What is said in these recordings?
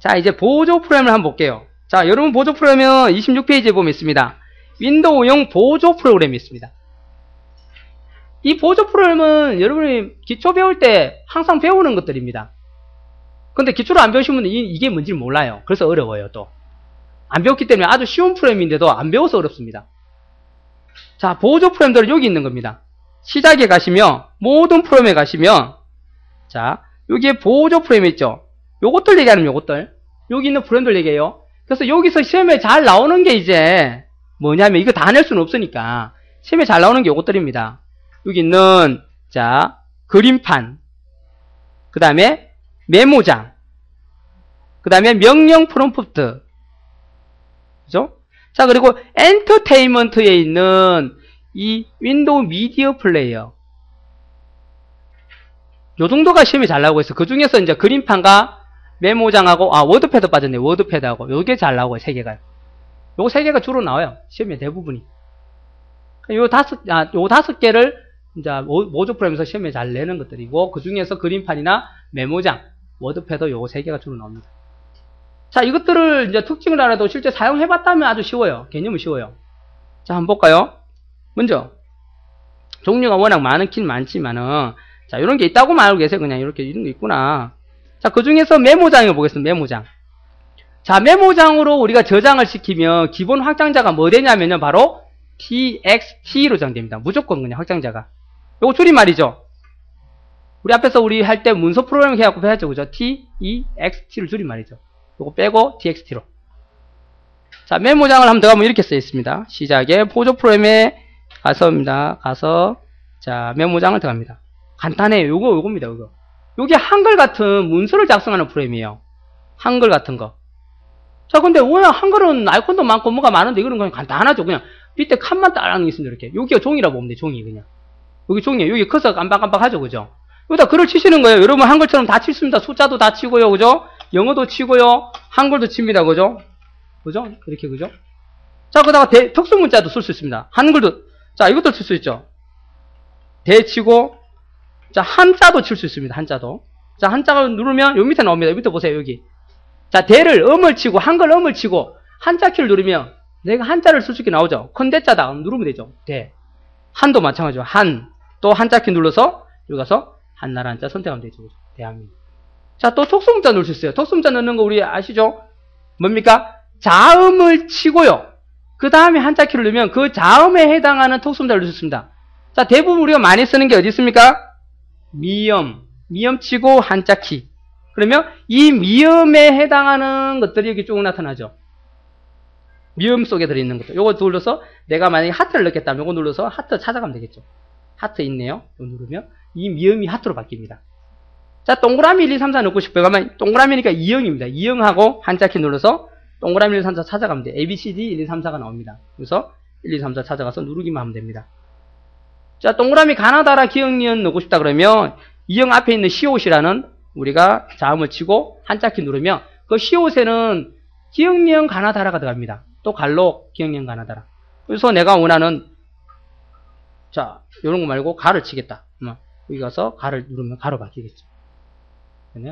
자, 이제 보조 프로그램을 한번 볼게요. 자, 여러분 보조 프로그램은 26페이지에 보면 있습니다. 윈도우용 보조 프로그램이 있습니다. 이 보조 프로그램은 여러분이 기초 배울 때 항상 배우는 것들입니다. 근데 기초를 안 배우시면 이게 뭔지 몰라요. 그래서 어려워요, 또. 안 배웠기 때문에 아주 쉬운 프로그램인데도 안 배워서 어렵습니다. 자, 보조 프로그램들은 여기 있는 겁니다. 시작에 가시면, 모든 프로그램에 가시면, 자, 여기에 보조 프로그램 있죠? 요것들 얘기하는 요것들. 여기 있는 프로그램들 얘기해요. 그래서 여기서 시험에 잘 나오는 게 이제, 뭐냐면, 이거 다 낼 수는 없으니까, 시험에 잘 나오는 게 요것들입니다. 여기 있는, 자, 그림판. 그 다음에, 메모장. 그 다음에, 명령 프롬프트. 그죠? 자, 그리고, 엔터테인먼트에 있는, 이 윈도우 미디어 플레이어. 요 정도가 시험에 잘 나오고 있어. 그 중에서 이제 그림판과 메모장하고, 워드패드 빠졌네. 워드패드하고. 요게 잘 나오고, 세 개가. 요 세 개가 주로 나와요. 시험에 대부분이. 요 다섯 개를, 이제, 보조 프로그램에서 시험에 잘 내는 것들이고, 그 중에서 그림판이나 메모장, 워드패드 요 세 개가 주로 나옵니다. 자, 이것들을 이제 특징을 알아도 실제 사용해봤다면 아주 쉬워요. 개념은 쉬워요. 자, 한번 볼까요? 먼저, 종류가 워낙 많긴 많지만은, 자, 이런 게 있다고만 알고 계세요. 그냥 이렇게 이런 게 있구나. 자, 그 중에서 메모장을 보겠습니다. 메모장. 자, 메모장으로 우리가 저장을 시키면 기본 확장자가 뭐 되냐면요. 바로 txt로 저장됩니다. 무조건 그냥 확장자가. 요거 줄임말이죠. 우리 앞에서 우리 할 때 문서 프로그램 해갖고 해야죠. 그죠? text를 줄임말이죠. 요거 빼고 txt로. 자, 메모장을 한번 들어가면 이렇게 써 있습니다. 시작에 보조 프로그램에 가서, 자, 메모장을 들어갑니다. 간단해요. 요겁니다, 요거. 요게 한글 같은 문서를 작성하는 프로그램이에요. 한글 같은 거. 자, 근데 워낙 한글은 아이콘도 많고 뭐가 많은데 이거는 그냥 간단하죠. 그냥 밑에 칸만 따랑 있습니다, 이렇게. 여기가 종이라고 보면 돼, 종이, 그냥. 여기 종이에요. 여기 커서 깜빡깜빡하죠, 그죠? 여기다 글을 치시는 거예요. 여러분 한글처럼 다 칠습니다. 숫자도 다 치고요, 그죠? 영어도 치고요. 한글도 칩니다, 그죠? 그죠? 이렇게, 그죠? 자, 그다가 특수 문자도 쓸 수 있습니다. 한글도, 자, 이것도 칠 수 있죠. 대 치고, 자, 한자도 칠 수 있습니다, 한자도. 자, 한자가 누르면, 요 밑에 나옵니다. 요 밑에 보세요, 여기. 자, 대를 음을 치고, 한글 음을 치고, 한자 키를 누르면, 내가 한자를 쓸 수 있게 나오죠. 컨대자다. 누르면 되죠. 대. 한도 마찬가지죠. 한. 또 한자 키 눌러서, 여기 가서, 한나라 한자 선택하면 되죠. 대한민국. 자, 또 특수문자 넣을 수 있어요. 특수문자 넣는 거 우리 아시죠? 뭡니까? 자음을 치고요. 그 다음에 한자 키를 넣으면 그 자음에 해당하는 특수문자를 넣을 수 있습니다. 자, 대부분 우리가 많이 쓰는 게 어디 있습니까? 미음 치고 한자 키. 그러면 이 미음에 해당하는 것들이 여기 쭉 나타나죠. 미음 속에 들어있는 것들. 요거 눌러서 내가 만약에 하트를 넣겠다면 요거 눌러서 하트 찾아가면 되겠죠. 하트 있네요. 요거 누르면 이 미음이 하트로 바뀝니다. 자, 동그라미 1, 2, 3, 4 넣고 싶어요. 그러면 동그라미니까 2형입니다. 2형하고 한자 키 눌러서 동그라미 1, 2, 3, 4 찾아가면 돼요. A, B, C, D, 1, 2, 3, 4가 나옵니다. 그래서 1, 2, 3, 4 찾아가서 누르기만 하면 됩니다. 자, 동그라미 가나다라 기억니은 넣고 싶다 그러면 2형 앞에 있는 시옷이라는 우리가 자음을 치고 한자 키 누르면 그 시옷에는 기억니은 가나다라가 들어갑니다. 또 갈록 기억니은 가나다라. 그래서 내가 원하는 자, 요런 거 말고 가를 치겠다. 여기 가서 가를 누르면 가로 바뀌겠죠.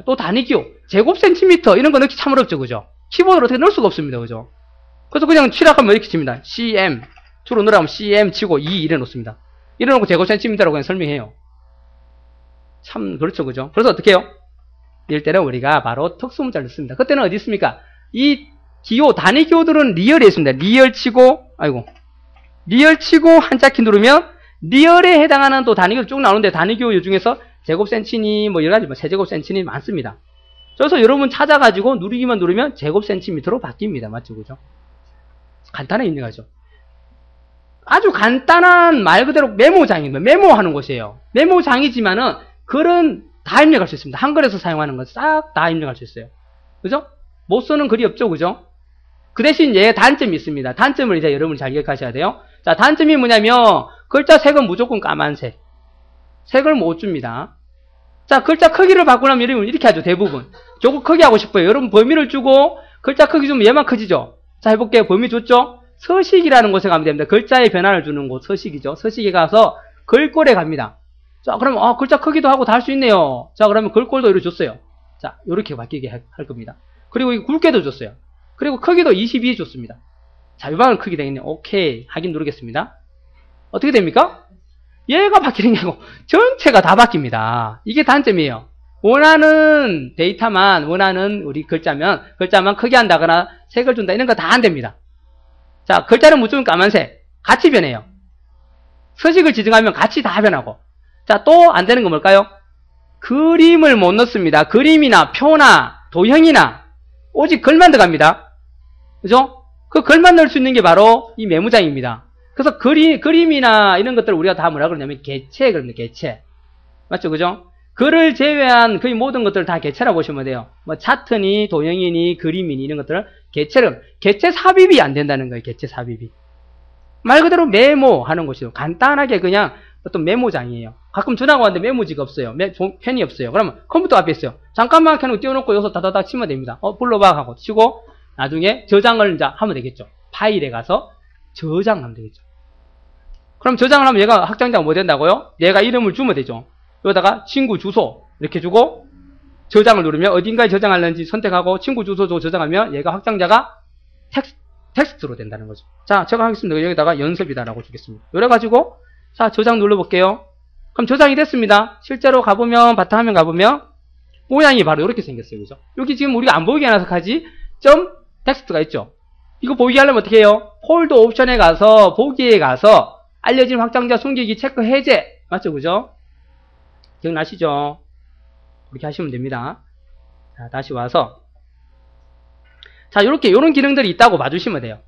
또 단위기호, 제곱 센티미터 이런 거 넣기 참 어렵죠, 그죠? 키보드로 어떻게 넣을 수가 없습니다, 그죠? 그래서 그냥 치라하면 이렇게 칩니다. cm 주로 넣으라면 cm 치고 2 이래 놓습니다. 이래 놓고 제곱 센티미터라고 그냥 설명해요. 참 그렇죠, 그죠? 그래서 어떻게 해요? 이럴 때는 우리가 바로 특수문자를 넣습니다. 그때는 어디 있습니까? 이 기호, 단위 기호들은 리얼에 있습니다. 리얼 치고 한자 키 누르면 리얼에 해당하는 또 단위기호 쭉 나오는데 단위 기호 중에서 제곱센치니 뭐 여러 가지 세제곱센치니 많습니다. 그래서 여러분 찾아가지고 누르기만 누르면 제곱센티미터로 바뀝니다. 맞죠? 그죠? 간단하게 입력하죠. 아주 간단한 말 그대로 메모장입니다. 메모하는 곳이에요. 메모장이지만은 글은 다 입력할 수 있습니다. 한글에서 사용하는 건 싹 다 입력할 수 있어요. 그죠? 못 쓰는 글이 없죠. 그죠? 그 대신 얘 단점이 있습니다. 단점을 이제 여러분이 잘 기억하셔야 돼요. 자, 단점이 뭐냐면 글자 색은 무조건 까만색. 색을 못 줍니다. 자, 글자 크기를 바꾸려면 여러분 이렇게 하죠. 대부분. 저거 크게 하고 싶어요. 여러분 범위를 주고 글자 크기 좀 얘만 커지죠. 자, 해볼게요. 범위 줬죠? 서식이라는 곳에 가면 됩니다. 글자의 변화를 주는 곳 서식이죠. 서식에 가서 글꼴에 갑니다. 자, 그러면 글자 크기도 하고 다 할 수 있네요. 자, 그러면 글꼴도 이렇게 줬어요. 자, 이렇게 바뀌게 할 겁니다. 그리고 이 굵게도 줬어요. 그리고 크기도 22 줬습니다. 자, 요방은 크기 되겠네요. 오케이. 확인 누르겠습니다. 어떻게 됩니까? 얘가 바뀌는 게 아니고 전체가 다 바뀝니다. 이게 단점이에요. 원하는 데이터만, 원하는 우리 글자만 크게 한다거나 색을 준다 이런 거 다 안 됩니다. 자, 글자는 무조건 까만색. 같이 변해요. 서식을 지정하면 같이 다 변하고. 자, 또 안 되는 거 뭘까요? 그림을 못 넣습니다. 그림이나 표나 도형이나 오직 글만 들어갑니다. 그죠? 그 글만 넣을 수 있는 게 바로 이 메모장입니다. 그래서 그림이나 이런 것들을 우리가 다 뭐라 그러냐면 개체, 그럽니다. 개체. 맞죠? 그죠? 글을 제외한 거의 모든 것들을 다 개체라고 보시면 돼요. 뭐 차트니, 도형이니, 그림이니 이런 것들을 개체 삽입이 안 된다는 거예요. 개체 삽입이. 말 그대로 메모하는 것이죠. 간단하게 그냥 어떤 메모장이에요. 가끔 전화가 왔는데 메모지가 없어요. 펜이 없어요. 그러면 컴퓨터 앞에 있어요. 잠깐만 켜놓고 띄워놓고 여기서 다다닥 치면 됩니다. 불러봐 하고 치고 나중에 저장을 이제 하면 되겠죠. 파일에 가서 저장하면 되겠죠. 그럼 저장을 하면 얘가 확장자가 뭐 된다고요? 얘가 이름을 주면 되죠. 여기다가 친구 주소 이렇게 주고 저장을 누르면 어딘가에 저장하려는지 선택하고 친구 주소 주고 저장하면 얘가 확장자가 텍스트로 된다는 거죠. 자, 제가 하겠습니다. 여기다가 연습이다라고 주겠습니다. 이래가지고 자, 저장 눌러볼게요. 그럼 저장이 됐습니다. 실제로 가보면 바탕화면 가보면 모양이 바로 이렇게 생겼어요. 그죠? 여기 지금 우리가 안 보이게 해놔서 하지 점 텍스트가 있죠. 이거 보이게 하려면 어떻게 해요? 폴더 옵션에 가서 보기에 가서 알려진 확장자 숨기기 체크 해제. 맞죠? 그죠? 기억나시죠? 그렇게 하시면 됩니다. 자, 다시 와서 자, 요런 기능들이 있다고 봐주시면 돼요.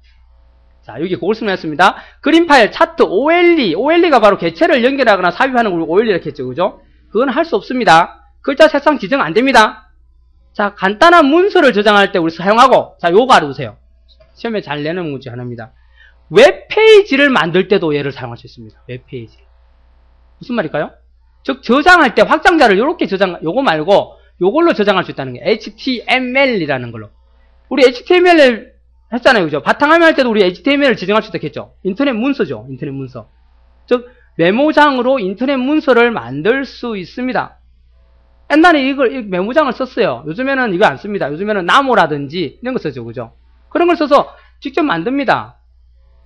자, 여기 그걸 설명했습니다. 그림 파일, 차트, OLE가 바로 개체를 연결하거나 삽입하는 걸 OLE 이렇게 했죠. 그죠? 그건 할 수 없습니다. 글자 색상 지정 안 됩니다. 자, 간단한 문서를 저장할 때 우리 사용하고, 자, 요거 알아두세요. 시험에 잘 내는 문제 하나입니다. 웹페이지를 만들 때도 얘를 사용할 수 있습니다. 웹페이지. 무슨 말일까요? 즉, 저장할 때 확장자를 요렇게 요거 말고, 요걸로 저장할 수 있다는 게 HTML이라는 걸로. 우리 HTML 했잖아요. 그죠? 바탕화면 할 때도 우리 HTML을 지정할 수 있겠죠? 인터넷 문서죠. 인터넷 문서. 즉, 메모장으로 인터넷 문서를 만들 수 있습니다. 옛날에 이걸 메모장을 썼어요. 요즘에는 이거 안 씁니다. 요즘에는 나무라든지 이런 거 쓰죠. 그죠? 그런 걸 써서 직접 만듭니다.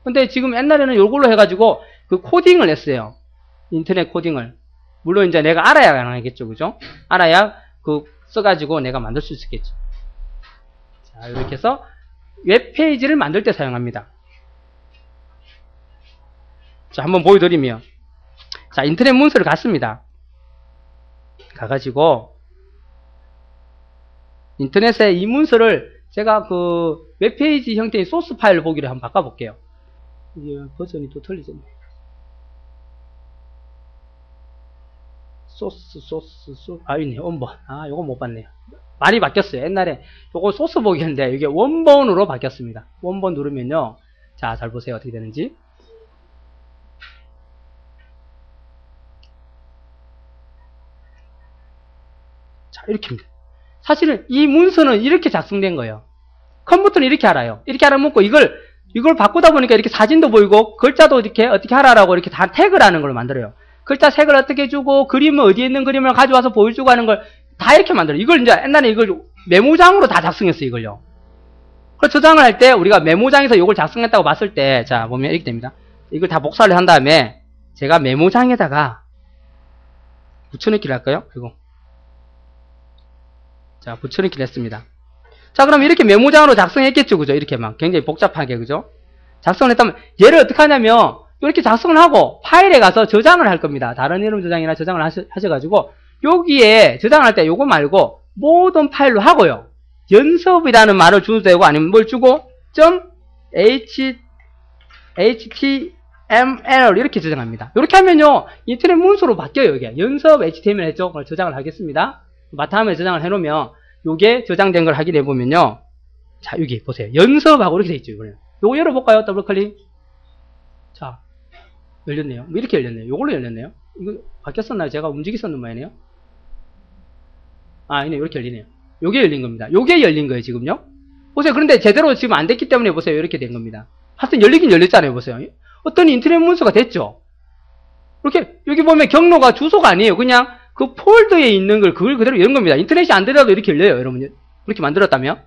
근데 지금 옛날에는 이걸로 해가지고 그 코딩을 했어요. 인터넷 코딩을. 물론 이제 내가 알아야 가능하겠죠. 그죠? 알아야 써가지고 내가 만들 수 있겠죠. 자, 이렇게 해서 웹페이지를 만들 때 사용합니다. 자, 한번 보여드리면. 자, 인터넷 문서를 갔습니다. 가가지고, 인터넷에 이 문서를 제가 웹페이지 형태의 소스 파일로 보기로 한번 바꿔볼게요. 이게 버전이 또 틀리졌네. 있네, 원본. 요거 못 봤네요. 많이 바뀌었어요. 옛날에 요거 소스 보기였는데 이게 원본으로 바뀌었습니다. 원본 누르면요. 자, 잘 보세요. 어떻게 되는지. 자, 이렇게입니다. 사실은 이 문서는 이렇게 작성된 거예요. 컴퓨터는 이렇게 알아요. 이렇게 알아먹고 이걸 바꾸다 보니까 이렇게 사진도 보이고 글자도 이렇게 어떻게 하라라고 이렇게 다 태그를 하는 걸 만들어요. 글자 색을 어떻게 주고 그림은 어디에 있는 그림을 가져와서 보여주고 하는 걸 다 이렇게 만들어요. 이걸 이제 옛날에 이걸 메모장으로 다 작성했어요. 이걸요. 그래서 저장을 할 때 우리가 메모장에서 이걸 작성했다고 봤을 때 자 보면 이렇게 됩니다. 이걸 다 복사를 한 다음에 제가 메모장에다가 붙여넣기를 할까요? 그리고 자 붙여넣기를 했습니다. 자 그럼 이렇게 메모장으로 작성했겠죠. 그죠? 이렇게 막 굉장히 복잡하게 그죠? 작성을 했다면 얘를 어떻게 하냐면 이렇게 작성을 하고 파일에 가서 저장을 할 겁니다. 다른 이름 저장이나 저장을 하셔가지고 여기에 저장할 때 요거 말고 모든 파일로 하고요. 연습이라는 말을 줘도 되고 아니면 뭘 주고 .html 이렇게 저장합니다. 이렇게 하면요 인터넷 문서로 바뀌어요. 이게 연습 html 했죠. 그걸 저장을 하겠습니다. 바탕화면에 저장을 해놓으면 요게 저장된 걸 확인해 보면요. 자 여기 보세요. 연습하고 이렇게 돼 있죠. 이거는. 요거 열어볼까요? 더블 클릭. 자 열렸네요. 뭐 이렇게 열렸네요. 요걸로 열렸네요. 이거 바뀌었었나요? 제가 움직였었는 모양이네요. 아니네. 이렇게 열리네요. 요게 열린 겁니다. 요게 열린 거예요, 지금요. 보세요. 그런데 제대로 지금 안 됐기 때문에 보세요. 이렇게 된 겁니다. 하여튼 열리긴 열렸잖아요. 보세요. 어떤 인터넷 문서가 됐죠. 이렇게, 여기 보면 경로가 주소가 아니에요. 그냥 그 폴더에 있는 걸 그걸 그대로 여는 겁니다. 인터넷이 안 되더라도 이렇게 열려요. 여러분. 이렇게 만들었다면.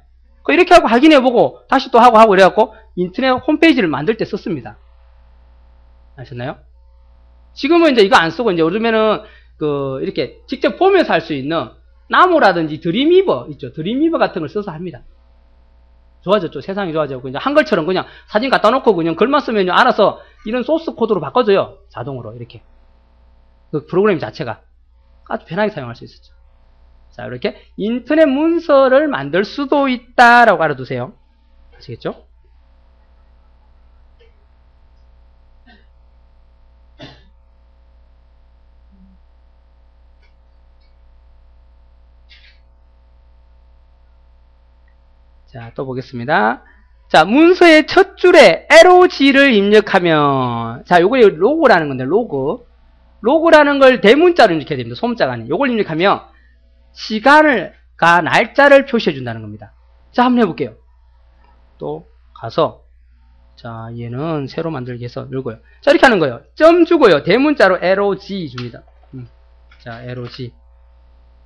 이렇게 하고 확인해보고 다시 또 하고 이래갖고 인터넷 홈페이지를 만들 때 썼습니다. 아셨나요? 지금은 이제 이거 안 쓰고 이제 요즘에는 이렇게 직접 보면서 할 수 있는 나무라든지 드림위버 있죠. 드림위버 같은 걸 써서 합니다. 좋아졌죠. 세상이 좋아졌고 이제 한글처럼 그냥 사진 갖다 놓고 그냥 글만 쓰면 알아서 이런 소스 코드로 바꿔줘요. 자동으로 이렇게. 그 프로그램 자체가 아주 편하게 사용할 수 있었죠. 자, 이렇게 인터넷 문서를 만들 수도 있다라고 알아두세요. 아시겠죠? 자, 또 보겠습니다. 자, 문서의 첫 줄에 LOG를 입력하면, 자, 요거 로고라는 건데, 로고. 로고라는 걸 대문자로 입력해야 됩니다. 소문자가 아니에요. 요걸 입력하면, 날짜를 표시해준다는 겁니다. 자, 한번 해볼게요. 또, 가서, 자, 얘는 새로 만들기 해서 열고요. 자, 이렇게 하는 거예요. 점 주고요. 대문자로 LOG 줍니다. 자, LOG.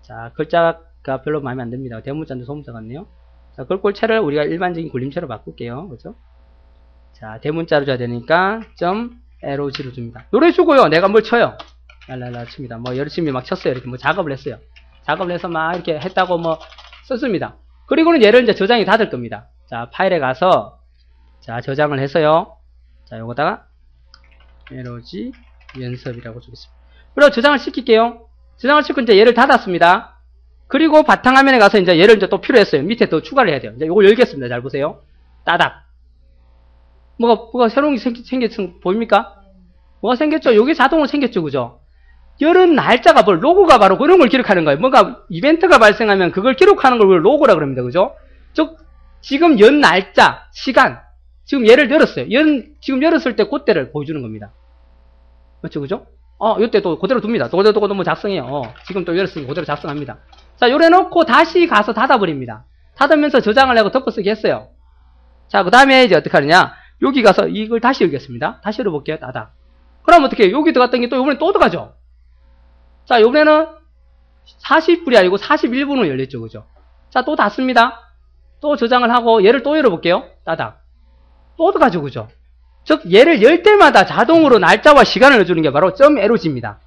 자, 글자가 별로 마음에 안 듭니다. 대문자인데 소문자 같네요. 자, 글꼴체를 우리가 일반적인 굴림체로 바꿀게요. 그죠? 자, 대문자로 줘야 되니까, 점, LOG로 줍니다. 요래 주고요. 내가 뭘 쳐요. 랄랄라 칩니다. 뭐, 열심히 막 쳤어요. 이렇게 뭐 작업을 했어요. 작업을 해서 막 이렇게 했다고 뭐, 썼습니다. 그리고는 얘를 이제 저장이 다 될 겁니다. 자, 파일에 가서, 자, 저장을 해서요. 자, 요거다가, LOG 연습이라고 주겠습니다. 그리고 저장을 시킬게요. 저장을 시키고 이제 얘를 닫았습니다. 그리고 바탕화면에 가서 이제 얘를 이제 또 필요했어요. 밑에 더 추가를 해야 돼요. 이제 요걸 열겠습니다. 잘 보세요. 따닥. 뭐가 새로운 게 생겼, 보입니까? 뭐가 생겼죠? 요게 자동으로 생겼죠. 그죠? 열은 날짜가 로고가 바로 그런 걸 기록하는 거예요. 뭔가 이벤트가 발생하면 그걸 기록하는 걸 로고라 그럽니다. 그죠? 즉, 지금 연 날짜, 시간. 지금 얘를 열었어요. 지금 열었을 때 그때를 보여주는 겁니다. 맞죠? 그죠? 요때 또 그대로 둡니다. 또 그대로 뭐 작성해요. 지금 또 열었으니까 그대로 작성합니다. 자, 요래 놓고 다시 가서 닫아버립니다. 닫으면서 저장을 하고 덮어쓰기 했어요. 자, 그 다음에 이제 어떻게 하느냐. 여기 가서 이걸 다시 열겠습니다. 다시 열어볼게요. 따닥. 그럼 어떻게 해요? 여기 들어갔던 게 또 이번엔 또 들어가죠. 자, 이번에는 40분이 아니고 41분으로 열렸죠. 그죠? 자, 또 닫습니다. 또 저장을 하고 얘를 또 열어볼게요. 따닥. 또 들어가죠. 그죠? 즉, 얘를 열 때마다 자동으로 날짜와 시간을 넣어주는 게 바로 .log입니다.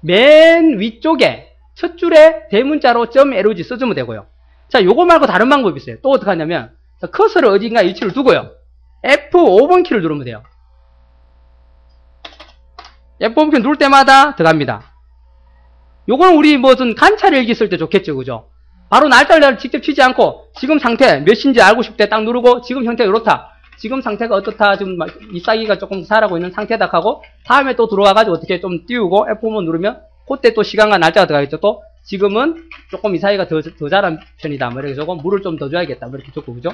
맨 위쪽에 첫 줄에 대문자로 .log 써주면 되고요. 자, 요거 말고 다른 방법이 있어요. 또 어떻게 하냐면, 커서를 어딘가 위치를 두고요. F5번 키를 누르면 돼요. F5번 키 누를 때마다 들어갑니다. 요거는 우리 무슨 관찰 일기 쓸 때 좋겠죠. 그죠? 바로 날짜를 직접 치지 않고, 지금 상태 몇인지 알고 싶을 때 딱 누르고, 지금 형태가 이렇다. 지금 상태가 어떻다. 지금 잎사귀가 조금 자라고 있는 상태다 하고, 다음에 또 들어와가지고 어떻게 좀 띄우고, F5번 누르면, 그때 또 시간과 날짜가 들어가겠죠. 또 지금은 조금 이 사이가 더 자란 편이다. 뭐 이렇게 적고 물을 좀 더 줘야겠다. 뭐 이렇게 적고 그죠?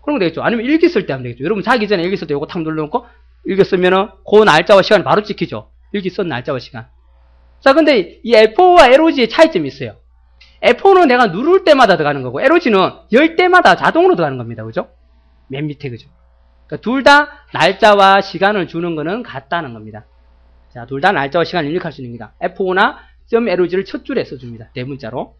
그러면 되겠죠. 아니면 일기 쓸 때 하면 되겠죠. 여러분 자기 전에 일기 쓸 때 요거 탁 눌러놓고 일기 쓰면은 그 날짜와 시간을 바로 찍히죠. 일기 쓴 날짜와 시간. 자, 근데 이 F4와 LOG의 차이점이 있어요. F4는 내가 누를 때마다 들어가는 거고 LOG는 열 때마다 자동으로 들어가는 겁니다. 그죠? 맨 밑에 그죠? 그러니까 둘 다 날짜와 시간을 주는 거는 같다는 겁니다. 자, 둘 다 날짜와 시간을 입력할 수 있습니다. F5나 .log를 첫 줄에 써줍니다. 대문자로.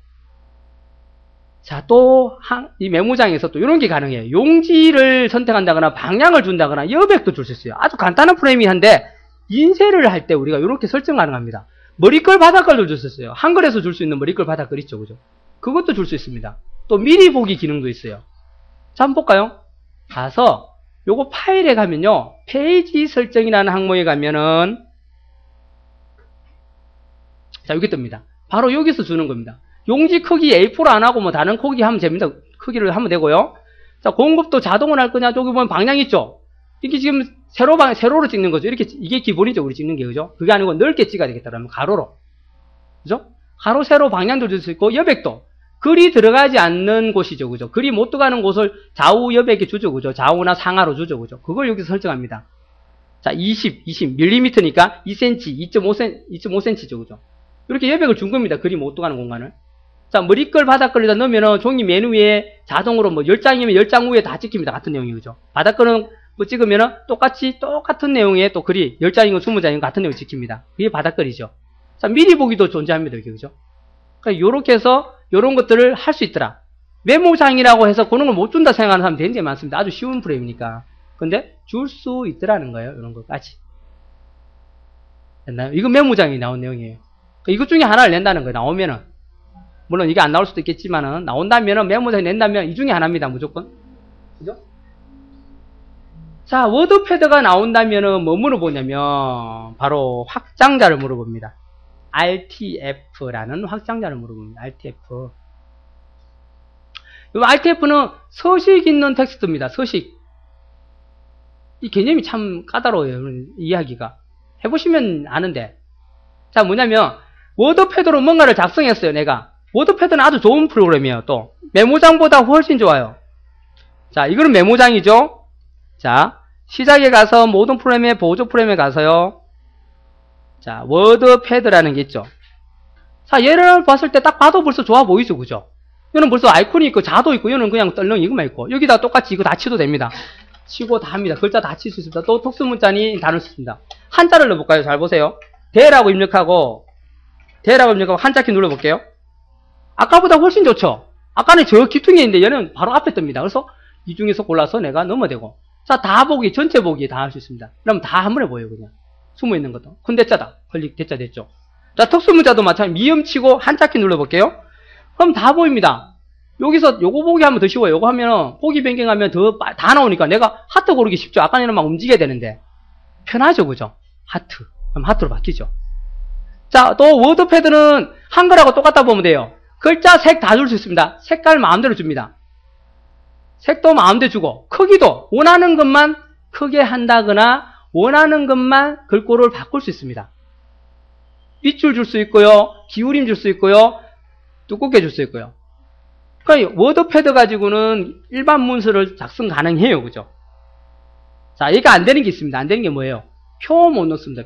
자, 또, 이 메모장에서 또 이런 게 가능해요. 용지를 선택한다거나 방향을 준다거나 여백도 줄 수 있어요. 아주 간단한 프레임인데, 인쇄를 할 때 우리가 이렇게 설정 가능합니다. 머리글, 바닥글도 줄 수 있어요. 한글에서 줄 수 있는 머리글, 바닥글 있죠. 그죠? 그것도 줄 수 있습니다. 또 미리 보기 기능도 있어요. 자, 한번 볼까요? 가서, 요거 파일에 가면요. 페이지 설정이라는 항목에 가면은, 자, 여기 뜹니다. 바로 여기서 주는 겁니다. 용지 크기 A4로 안 하고 뭐 다른 크기 하면 됩니다. 크기를 하면 되고요. 자, 공급도 자동으로 할 거냐? 저기 보면 방향 있죠? 이게 지금 세로로 찍는 거죠. 이렇게, 이게 기본이죠. 우리 찍는 게, 그죠? 그게 아니고 넓게 찍어야 되겠다. 그러면 가로로. 그죠? 가로, 세로 방향도 줄 수 있고, 여백도. 글이 들어가지 않는 곳이죠. 그죠? 글이 못 들어가는 곳을 좌우 여백에 주죠. 그죠? 좌우나 상하로 주죠. 그죠? 그걸 여기서 설정합니다. 자, 20 밀리미터니까 2cm, 2.5cm죠. 그죠? 이렇게 여백을 준 겁니다. 글이 못 들어가는 공간을. 자, 머리글, 바닥글에다 넣으면은 종이 맨 위에 자동으로 뭐 10장이면 10장 위에 다 찍힙니다. 같은 내용이, 그죠? 바닥글은 뭐 찍으면은 똑같은 내용의 또 글이 10장이고 20장이고 같은 내용이 찍힙니다. 그게 바닥글이죠. 자, 미리 보기도 존재합니다. 이게, 그죠? 그러니까 요렇게 해서 요런 것들을 할 수 있더라. 메모장이라고 해서 그런 걸 못 준다 생각하는 사람 굉장히 많습니다. 아주 쉬운 프로그램이니까. 근데 줄 수 있더라는 거예요. 이런 것까지. 됐나요? 이거 메모장이 나온 내용이에요. 이것 중에 하나를 낸다는 거예요. 나오면은. 물론 이게 안 나올 수도 있겠지만은, 나온다면은, 메모장이 낸다면 이 중에 하나입니다. 무조건. 그죠? 자, 워드패드가 나온다면은 뭐 물어보냐면, 바로 확장자를 물어봅니다. RTF라는 확장자를 물어봅니다. RTF. 이 RTF는 서식 있는 텍스트입니다. 서식. 이 개념이 참 까다로워요. 이야기가. 해보시면 아는데. 자, 뭐냐면, 워드패드로 뭔가를 작성했어요, 내가. 워드패드는 아주 좋은 프로그램이에요, 또. 메모장보다 훨씬 좋아요. 자, 이거는 메모장이죠? 자, 시작에 가서 모든 프로그램의 보조 프로그램에 가서요. 자, 워드패드라는 게 있죠. 자, 얘를 봤을 때 딱 봐도 벌써 좋아 보이죠, 그죠? 이거는 벌써 아이콘이 있고, 자도 있고, 이거는 그냥 떨렁 이것만 있고. 여기다 똑같이 이거 다 치도 됩니다. 치고 다 합니다. 글자 다 칠 수 있습니다. 또 특수문자니 다룰 수 있습니다. 한자를 넣어볼까요? 잘 보세요. 대라고 입력하고 한자키 눌러볼게요. 아까보다 훨씬 좋죠? 아까는 저 귀퉁이에 있는데 얘는 바로 앞에 뜹니다. 그래서 이 중에서 골라서 내가 넘어대고. 자, 다 보기, 전체 보기 다 할 수 있습니다. 그럼 다 한 번에 보여요, 그냥. 숨어있는 것도. 큰 대자다. 클릭 대자 됐죠. 자, 특수문자도 마찬가지. 미음 치고 한자키 눌러볼게요. 그럼 다 보입니다. 여기서 요거 보기 하면 더 쉬워요. 요거 하면 보기 변경하면 다 나오니까 내가 하트 고르기 쉽죠. 아까는 막 움직여야 되는데 편하죠, 그죠? 하트. 그럼 하트로 바뀌죠. 자, 또 워드패드는 한글하고 똑같다 보면 돼요. 글자 색 다 줄 수 있습니다. 색깔 마음대로 줍니다. 색도 마음대로 주고 크기도 원하는 것만 크게 한다거나 원하는 것만 글꼴을 바꿀 수 있습니다. 윗줄 줄 수 있고요. 기울임 줄 수 있고요. 두껍게 줄 수 있고요. 그러니까 워드패드 가지고는 일반 문서를 작성 가능해요. 그죠? 자, 얘가 안 되는 게 있습니다. 안 되는 게 뭐예요? 표 못 넣습니다.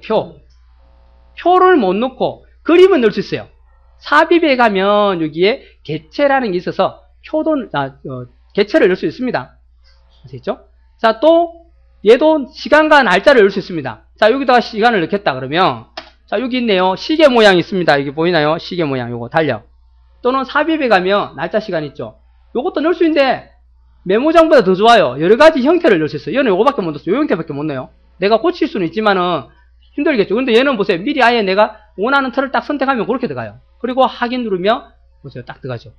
표를 못 넣고 그림은 넣을 수 있어요. 삽입에 가면 여기에 개체라는 게 있어서 개체를 넣을 수 있습니다. 아시겠죠? 자, 또 얘도 시간과 날짜를 넣을 수 있습니다. 자, 여기다가 시간을 넣겠다 그러면 자, 여기 있네요. 시계 모양 있습니다. 여기 보이나요? 시계 모양 요거 달력. 또는 삽입에 가면 날짜 시간 있죠. 요것도 넣을 수 있는데 메모장보다 더 좋아요. 여러 가지 형태를 넣을 수 있어요. 얘는 요거밖에 못 넣었어요. 요 형태밖에 못 넣어요. 내가 고칠 수는 있지만은 힘들겠죠. 근데 얘는 보세요. 미리 아예 내가 원하는 틀을 딱 선택하면 그렇게 들어가요. 그리고 확인 누르면 보세요. 딱 들어가죠.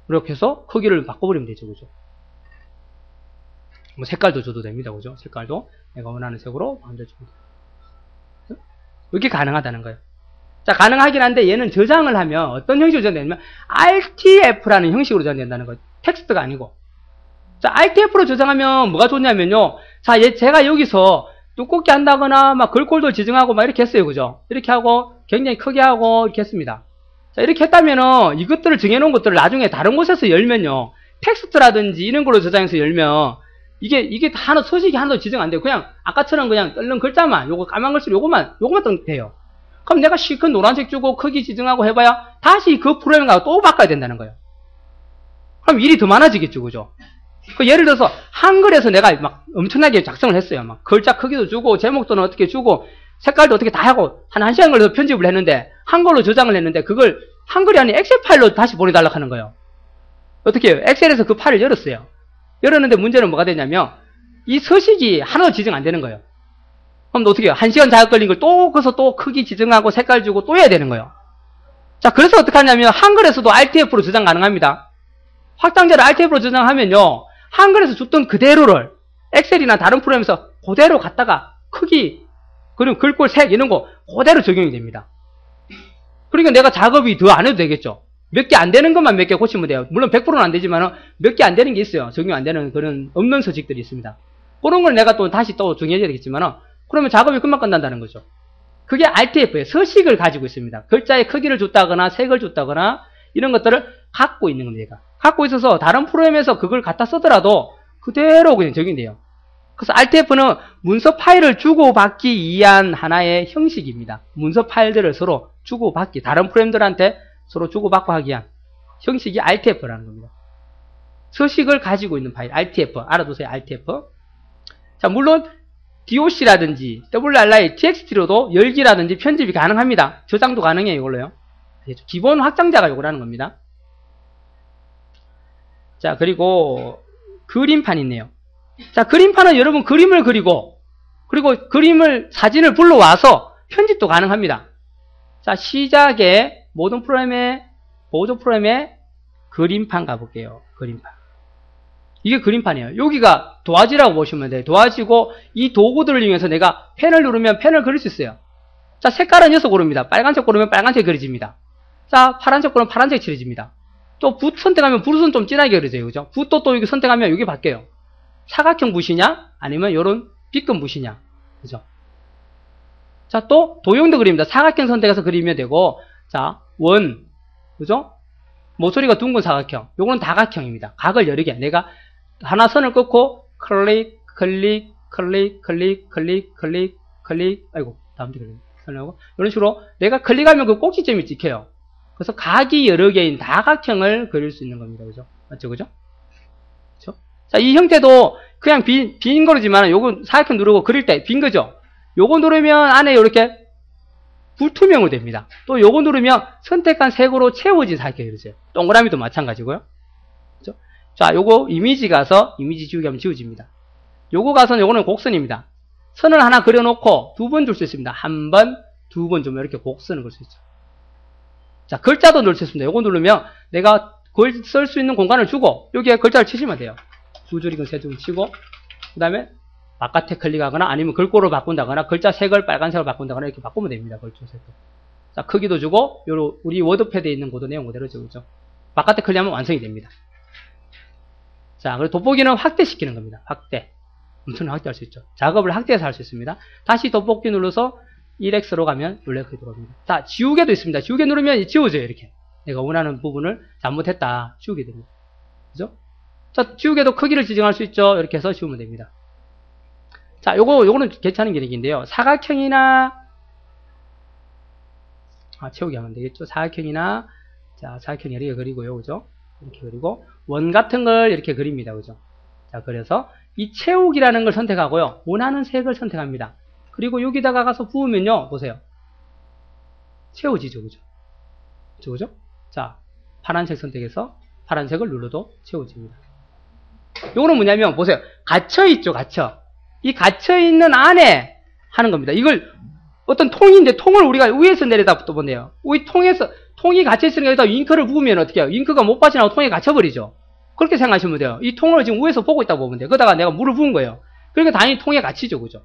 이렇게 해서 크기를 바꿔버리면 되죠. 그죠? 뭐 색깔도 줘도 됩니다. 그죠? 색깔도 내가 원하는 색으로 만들어 줍니다. 이게 가능하다는 거예요. 자, 가능하긴 한데 얘는 저장을 하면 어떤 형식으로 저장되냐면 RTF라는 형식으로 저장된다는 거예요. 텍스트가 아니고. 자, RTF로 저장하면 뭐가 좋냐면요. 자, 제가 여기서 두껍게 한다거나 막 글꼴도 지정하고 막 이렇게 했어요. 그죠? 이렇게 하고 굉장히 크게 하고 이렇게 했습니다. 자, 이렇게 했다면은 이것들을 정해놓은 것들을 나중에 다른 곳에서 열면요. 텍스트라든지 이런 걸로 저장해서 열면 이게 서식이 하나도 지정 안 돼요. 그냥 아까처럼 그냥 뜰는 글자만 요거 까만 글씨로 요것만 뜨면 돼요. 그럼 내가 실컷 노란색 주고 크기 지정하고 해봐야 다시 그 프로그램 가서 또 바꿔야 된다는 거예요. 그럼 일이 더 많아지겠죠. 그죠? 예를 들어서 한글에서 내가 막 엄청나게 작성을 했어요. 막 글자 크기도 주고 제목도 어떻게 주고 색깔도 어떻게 다 하고 한 시간 걸려서 편집을 했는데 한글로 저장을 했는데 그걸 한글이 아닌 엑셀 파일로 다시 보내달라고 하는 거예요. 어떻게 해요? 엑셀에서 그 파일을 열었어요. 열었는데 문제는 뭐가 되냐면 이 서식이 하나도 지정 안 되는 거예요. 그럼 어떻게 해요? 1시간 자격 걸린 걸 거기서 또 크기 지정하고 색깔 주고 또 해야 되는 거예요. 자, 그래서 어떻게 하냐면 한글에서도 RTF로 저장 가능합니다. 확장자를 RTF로 저장하면요. 한글에서 줬던 그대로를 엑셀이나 다른 프로그램에서 그대로 갖다가 크기, 그리고 글꼴, 색 이런 거 그대로 적용이 됩니다. 그러니까 내가 작업이 더 안 해도 되겠죠. 몇 개 안 되는 것만 몇 개 고치면 돼요. 물론 100%는 안 되지만 몇 개 안 되는 게 있어요. 적용 안 되는 그런 없는 서식들이 있습니다. 그런 걸 내가 또 다시 또 정해줘야 되겠지만 그러면 작업이 금방 끝난다는 거죠. 그게 RTF예요. 서식을 가지고 있습니다. 글자의 크기를 줬다거나 색을 줬다거나 이런 것들을 갖고 있는 겁니다. 갖고 있어서 다른 프로그램에서 그걸 갖다 쓰더라도 그대로 그냥 적용돼요. 그래서 RTF는 문서 파일을 주고받기 위한 하나의 형식입니다. 문서 파일들을 서로 주고받기, 다른 프로그램들한테 서로 주고받고 하기 위한 형식이 RTF라는 겁니다. 서식을 가지고 있는 파일, RTF. 알아두세요, RTF. 자, 물론 DOC라든지 WRI, TXT로도 열기라든지 편집이 가능합니다. 저장도 가능해요, 이걸로요. 기본 확장자가 이걸 하는 겁니다. 자, 그리고 그림판이 있네요. 자, 그림판은 여러분 그림을 그리고, 그리고 사진을 불러와서 편집도 가능합니다. 자, 시작에 모든 프로그램의, 보조 프로그램의 그림판 가볼게요. 그림판. 이게 그림판이에요. 여기가 도화지라고 보시면 돼요. 도화지고, 이 도구들을 이용해서 내가 펜을 누르면 펜을 그릴 수 있어요. 자, 색깔은 여기서 고릅니다. 빨간색 고르면 빨간색 그려집니다. 자, 파란색 고르면 파란색 칠해집니다. 또 붓 선택하면 붓은 좀 진하게 그려져요. 그죠? 붓도 또 이거 선택하면 이게 바뀌어요. 사각형 붓이냐? 아니면 요런 B급 붓이냐? 그죠? 자, 또 도형도 그립니다. 사각형 선택해서 그리면 되고, 자, 원. 그죠? 모서리가 둥근 사각형. 요거는 다각형입니다. 각을 여러 개. 내가 하나 선을 끊고, 클릭, 클릭, 클릭, 클릭, 클릭, 클릭, 클릭, 아이고, 다음 주 클릭. 설명하고, 이런 식으로 내가 클릭하면 그 꼭지점이 찍혀요. 그래서 각이 여러 개인 다각형을 그릴 수 있는 겁니다. 그죠? 맞죠? 그죠? 그죠? 자, 이 형태도 그냥 빈 거지만 요거 사각형 누르고 그릴 때 빈 거죠? 요거 누르면 안에 이렇게 불투명으로 됩니다. 또 요거 누르면 선택한 색으로 채워진 사각형이 되죠. 동그라미도 마찬가지고요. 그죠? 자, 요거 이미지 가서 이미지 지우기 하면 지워집니다. 요거 가서는 요거는 곡선입니다. 선을 하나 그려놓고 두 번 줄 수 있습니다. 한 번, 두 번 주면 이렇게 곡선을 그릴 수 있죠. 자, 글자도 넣을 수 있습니다. 요거 누르면 내가 글 쓸 수 있는 공간을 주고 여기에 글자를 치시면 돼요. 두 줄이건 세 줄 치고 그 다음에 바깥에 클릭하거나 아니면 글꼴로 바꾼다거나 글자 색을 빨간색으로 바꾼다거나 이렇게 바꾸면 됩니다. 글자 색을. 자, 크기도 주고 요로 우리 워드패드에 있는 고도 내용 그대로 적죠. 바깥에 클릭하면 완성이 됩니다. 자, 그리고 돋보기는 확대시키는 겁니다. 확대. 엄청나게 확대할 수 있죠. 작업을 확대해서 할 수 있습니다. 다시 돋보기 눌러서 1X로 가면 블랙이 들어갑니다. 자, 지우개도 있습니다. 지우개 누르면 지워져요. 이렇게. 내가 원하는 부분을 잘못했다. 지우게 됩니다. 그죠? 자, 지우개도 크기를 지정할 수 있죠. 이렇게 해서 지우면 됩니다. 자, 요거는 괜찮은 기능인데요. 사각형이나, 채우기 하면 되겠죠. 사각형이나, 자, 사각형 이렇게 그리고요. 그죠? 이렇게 그리고, 원 같은 걸 이렇게 그립니다. 그죠? 자, 그래서 이 채우기라는 걸 선택하고요. 원하는 색을 선택합니다. 그리고 여기다가 가서 부으면요. 보세요. 채워지죠. 그죠? 그죠? 자, 파란색 선택해서 파란색을 눌러도 채워집니다. 요거는 뭐냐면, 보세요. 갇혀있죠. 갇혀. 이 갇혀있는 안에 하는 겁니다. 이걸 어떤 통인데 통을 우리가 위에서 내려다 보네요. 통이 갇혀있으니까 여기다 잉크를 부으면 어떻게 해요? 잉크가 못 빠져나오고 통에 갇혀버리죠. 그렇게 생각하시면 돼요. 이 통을 지금 위에서 보고 있다고 보면 돼요. 그러다가 내가 물을 부은 거예요. 그러니까 당연히 통에 갇히죠. 그죠?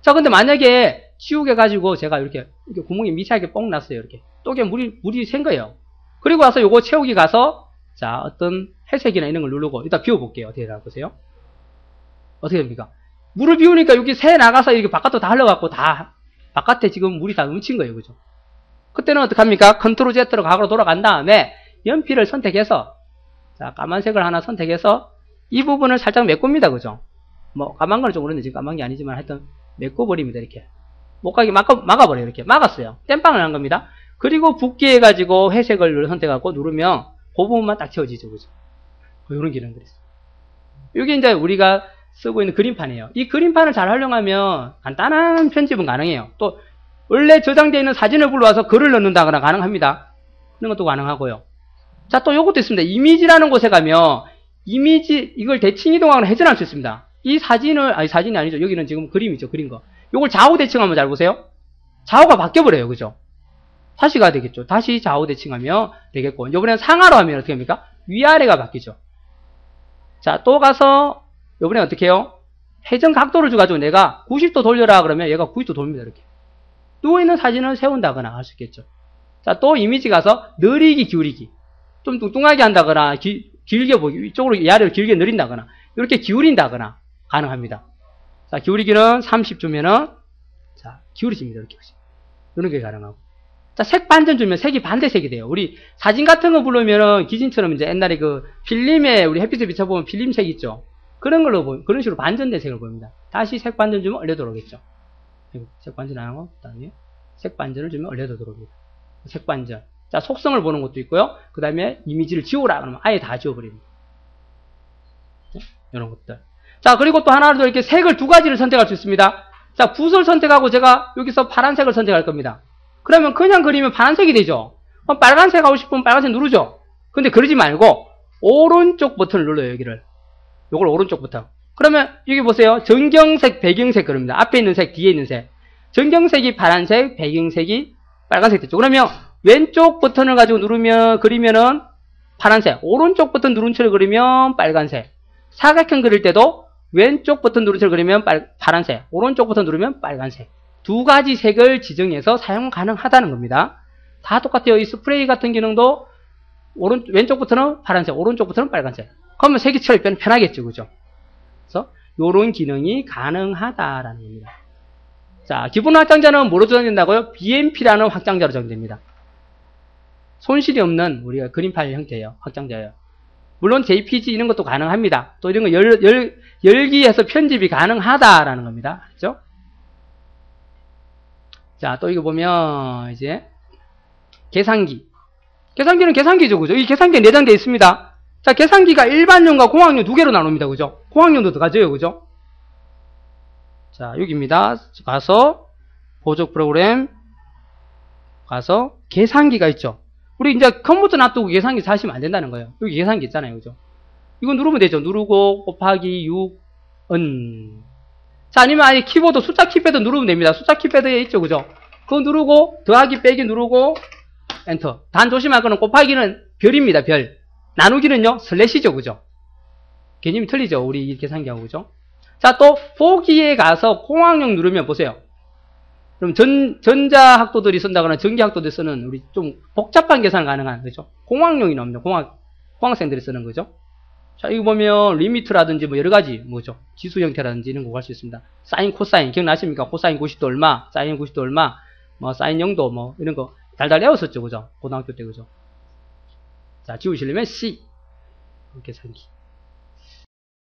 자, 근데 만약에 지우개 가지고 제가 이렇게 구멍이 미세하게 뻥 났어요. 이렇게. 또게 물이 샌 거예요. 그리고 와서 요거 채우기 가서, 자, 어떤 회색이나 이런 걸 누르고, 일단 비워볼게요. 어떻게 보세요? 어떻게 됩니까? 물을 비우니까 여기 새 나가서 이렇게 바깥으로 다 흘러갖고 다, 바깥에 지금 물이 다 뭉친 거예요. 그죠? 그때는 어떡합니까? 컨트롤 Z로 과거로 돌아간 다음에 연필을 선택해서, 자, 까만색을 하나 선택해서 이 부분을 살짝 메꿉니다. 그죠? 뭐, 까만 건 좀 그런데 지금 까만 게 아니지만 하여튼 메꿔버립니다. 이렇게. 못 가게 막아버려요. 이렇게. 막았어요. 땜빵을 한 겁니다. 그리고 붓기 해가지고 회색을 선택하고 누르면 그 부분만 딱 채워지죠. 그죠? 이런 기능들이 있어요. 이게 이제 우리가 쓰고 있는 그림판이에요. 이 그림판을 잘 활용하면 간단한 편집은 가능해요. 또 원래 저장되어 있는 사진을 불러와서 글을 넣는다거나 가능합니다. 그런 것도 가능하고요. 자, 또 요것도 있습니다. 이미지라는 곳에 가면 이걸 대칭 이동하거나 회전할 수 있습니다. 이 사진을, 사진이 아니죠. 여기는 지금 그림이죠. 그린 거. 요걸 좌우 대칭하면 잘 보세요. 좌우가 바뀌어버려요. 그죠? 다시 가야 되겠죠. 다시 좌우 대칭하면 되겠고. 요번엔 상하로 하면 어떻게 합니까? 위아래가 바뀌죠. 자, 또 가서 요번에 어떻게 해요? 회전 각도를 줘가지고 내가 90도 돌려라 그러면 얘가 90도 돌립니다. 이렇게. 누워있는 사진을 세운다거나 할 수 있겠죠. 자, 또 이미지 가서 느리기, 기울이기. 좀 뚱뚱하게 한다거나, 길게 보기, 이쪽으로 위아래로 길게 늘린다거나, 이렇게 기울인다거나 가능합니다. 자, 기울이기는 30 주면은, 자, 기울이집니다. 이렇게. 이런 게 가능하고. 자, 색 반전 주면 색이 반대색이 돼요. 우리 사진 같은 거 부르면은 기진처럼 이제 옛날에 그 필름에 우리 햇빛을 비춰보면 필름색 있죠. 그런 걸로 그런 식으로 반전된 색을 보입니다. 다시 색 반전 주면 얼려 들어오겠죠. 색 반전 안 하고, 그 다음에 색 반전을 주면 얼려 들어옵니다. 색 반전. 자, 속성을 보는 것도 있고요. 그 다음에 이미지를 지우라 그러면 아예 다 지워버립니다. 이런 것들. 자, 그리고 또 하나 더 이렇게 색을 두 가지를 선택할 수 있습니다. 자, 붓을 선택하고 제가 여기서 파란색을 선택할 겁니다. 그러면 그냥 그리면 파란색이 되죠. 그럼 빨간색 하고 싶으면 빨간색 누르죠. 근데 그러지 말고 오른쪽 버튼을 눌러요, 여기를. 요걸 오른쪽 버튼. 그러면 여기 보세요. 전경색, 배경색 그럽니다. 앞에 있는 색, 뒤에 있는 색. 전경색이 파란색, 배경색이 빨간색 됐죠. 그러면 왼쪽 버튼을 가지고 그리면은 파란색, 오른쪽 버튼 누른 채로 그리면 빨간색. 사각형 그릴 때도 왼쪽 버튼 누른 채로 그리면 파란색, 오른쪽 버튼 누르면 빨간색. 두 가지 색을 지정해서 사용 가능하다는 겁니다. 다 똑같아요. 이 스프레이 같은 기능도 왼쪽 버튼은 파란색, 오른쪽 버튼은 빨간색. 그러면 색이 처리 편하겠죠, 그죠? 그래서 이런 기능이 가능하다라는 겁니다. 자, 기본 확장자는 뭐로 저장된다고요? BMP라는 확장자로 저장됩니다. 손실이 없는 우리가 그림 파일 형태예요. 확장자예요. 물론 JPG 이런 것도 가능합니다. 또 이런 거 열기해서 편집이 가능하다라는 겁니다. 그렇죠? 자, 또 이거 보면 이제 계산기. 계산기는 계산기죠, 그죠? 이 계산기에 내장되어 있습니다. 자, 계산기가 일반용과 공학용 두 개로 나눕니다, 그죠? 공학용도 들어가죠, 그죠? 자, 여기입니다. 가서 보조 프로그램 가서 계산기가 있죠. 우리 이제 컴퓨터 놔두고 계산기 사시면 안 된다는 거예요. 여기 계산기 있잖아요, 그죠? 이거 누르면 되죠. 누르고 곱하기 6은. 자, 아니면 아예 키보드 숫자 키패드 누르면 됩니다. 숫자 키패드에 있죠, 그죠? 그거 누르고 더하기 빼기 누르고 엔터. 단 조심할 거는 곱하기는 별입니다, 별. 나누기는요, 슬래시죠, 그죠? 개념이 틀리죠, 우리 계산기하고, 그죠? 자, 또 보기에 가서 공학용 누르면 보세요. 그럼 전자학도들이 쓴다거나 전기학도들이 쓰는 우리 좀 복잡한 계산 가능한, 그죠? 공학용이 나옵니다. 공학생들이 쓰는 거죠. 자, 이거 보면 리미트라든지 뭐 여러 가지 뭐죠? 지수 형태라든지 이런 거 구할 수 있습니다. 사인, 코사인 기억나십니까? 코사인 90도 얼마, 사인 90도 얼마, 뭐 사인 0도 뭐 이런 거 달달 외웠었죠, 그죠? 고등학교 때, 그죠? 자, 지우시려면 C 계산기.